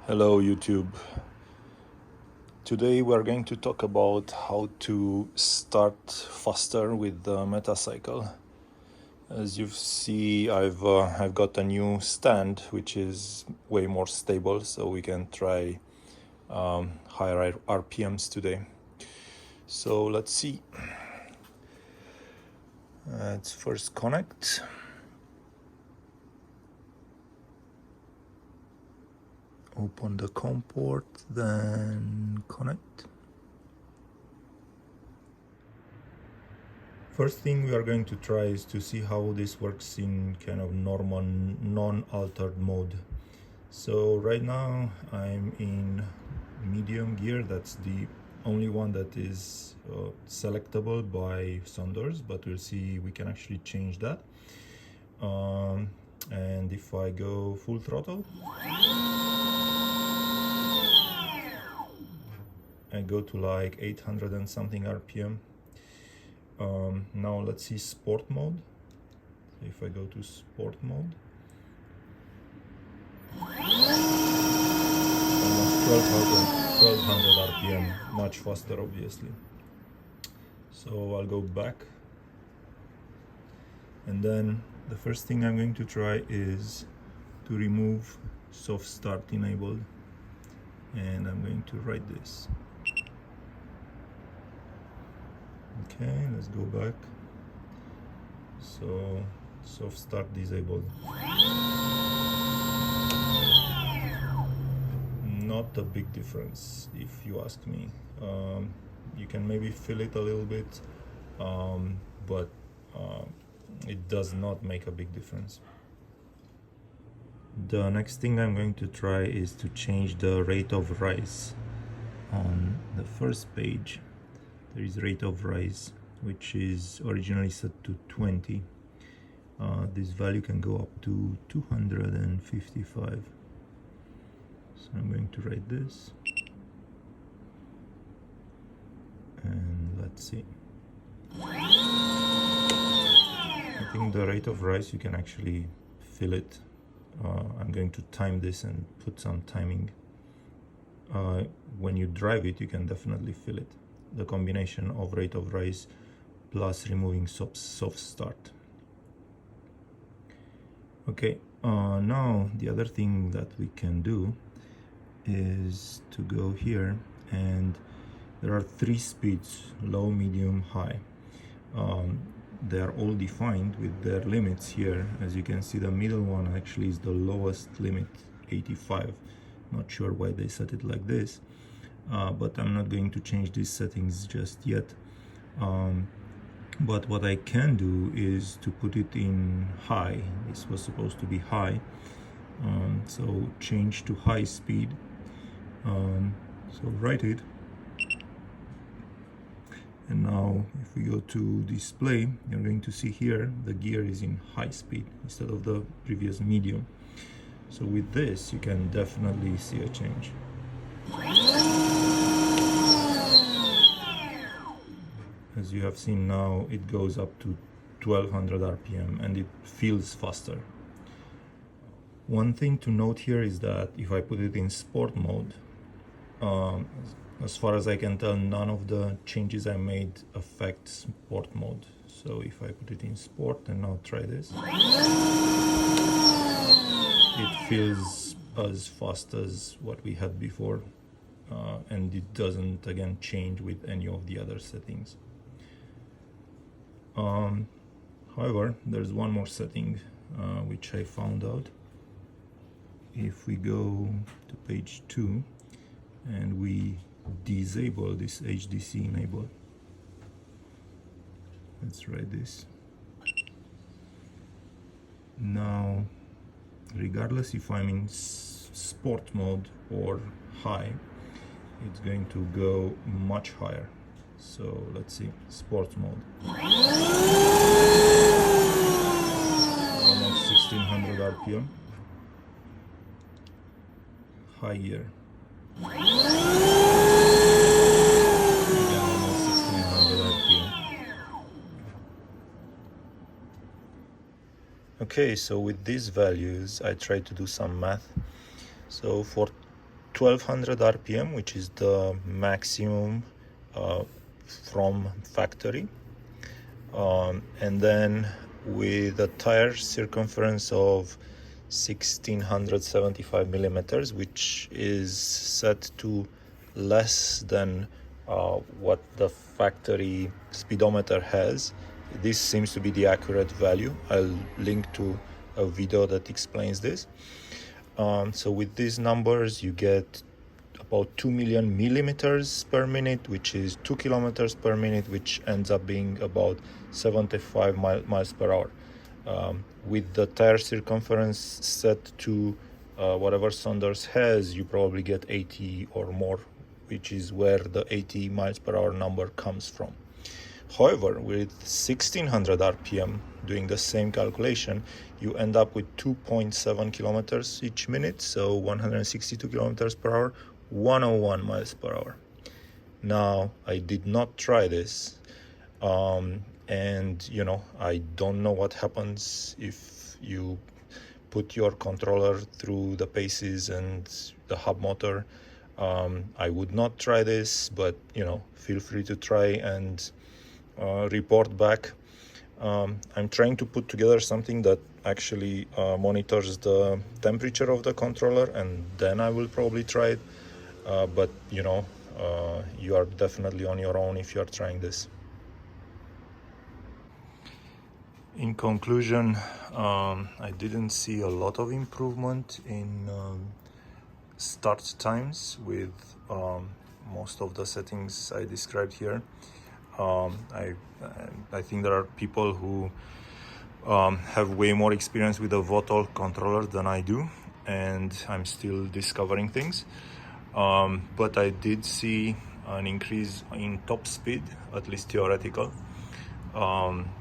Hello YouTube. Today we are going to talk about how to start faster with the Metacycle. As you see, I've got a new stand which is way more stable, so we can try higher RPMs today. So let's see. Let's first connect. Open the COM port, then connect. First thing we are going to try is to see how this works in kind of normal, non-altered mode. So right now I'm in medium gear. That's the only one that is selectable by Sondors, but we'll see we can actually change that. And if I go full throttle, I go to like 800 and something RPM. Now let's see sport mode. So if I go to sport mode, almost 1200 RPM, much faster obviously. So I'll go back, and then the first thing I'm going to try is to remove soft start enabled, and I'm going to write this. Okay, let's go back. So soft start disabled. Not a big difference if you ask me. You can maybe feel it a little bit, but it does not make a big difference. The next thing I'm going to try is to change the rate of rise. On the first page there is rate of rise, which is originally set to 20. This value can go up to 255. So I'm going to write this, and let's see. I think the rate of rise, you can actually feel it. I'm going to time this and put some timing. When you drive it, you can definitely feel it. The combination of rate of rise plus removing soft start. Okay, now the other thing that we can do is to go here, and there are 3 speeds: low, medium, high. They are all defined with their limits here. As you can see, the middle one actually is the lowest limit, 85. Not sure why they set it like this, but I'm not going to change these settings just yet. But what I can do is to put it in high. This was supposed to be high, so change to high speed. So write it, and now if we go to display, you're going to see here the gear is in high speed instead of the previous medium. So with this you can definitely see a change. As you have seen, now it goes up to 1200 RPM and it feels faster. One thing to note here is that if I put it in sport mode, as far as I can tell, none of the changes I made affect sport mode. So if I put it in sport and now try this, it feels as fast as what we had before, and it doesn't again change with any of the other settings. However, there's one more setting which I found out. If we go to page 2 and we disable this HDC enable, let's write this. Now, regardless if I'm in sport mode or high, it's going to go much higher. So let's see, sport mode, almost 1600 RPM. High gear, again almost 1600 RPM. Okay, so with these values I tried to do some math. So for 1200 RPM, which is the maximum from factory, and then with a tire circumference of 1675 millimeters, which is set to less than what the factory speedometer has. This seems to be the accurate value. I'll link to a video that explains this. So with these numbers, you get about 2 million millimeters per minute, which is 2 kilometers per minute, which ends up being about 75 miles per hour. With the tire circumference set to whatever Saunders has, you probably get 80 or more, which is where the 80 miles per hour number comes from. However, with 1600 RPM, doing the same calculation, you end up with 2.7 kilometers each minute, so 162 kilometers per hour, 101 miles per hour. Now, I did not try this, and I don't know what happens if you put your controller through the paces and the hub motor. I would not try this, but feel free to try and report back. I'm trying to put together something that actually monitors the temperature of the controller, and then I will probably try it. But you are definitely on your own if you are trying this. In conclusion, I didn't see a lot of improvement in start times with most of the settings I described here. I think there are people who have way more experience with the Votal controller than I do, and I'm still discovering things. But I did see an increase in top speed, at least theoretical,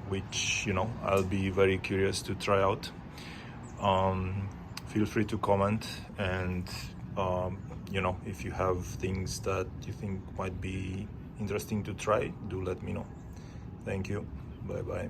which I'll be very curious to try out. Feel free to comment, and if you have things that you think might be interesting to try, do let me know. Thank you. Bye bye.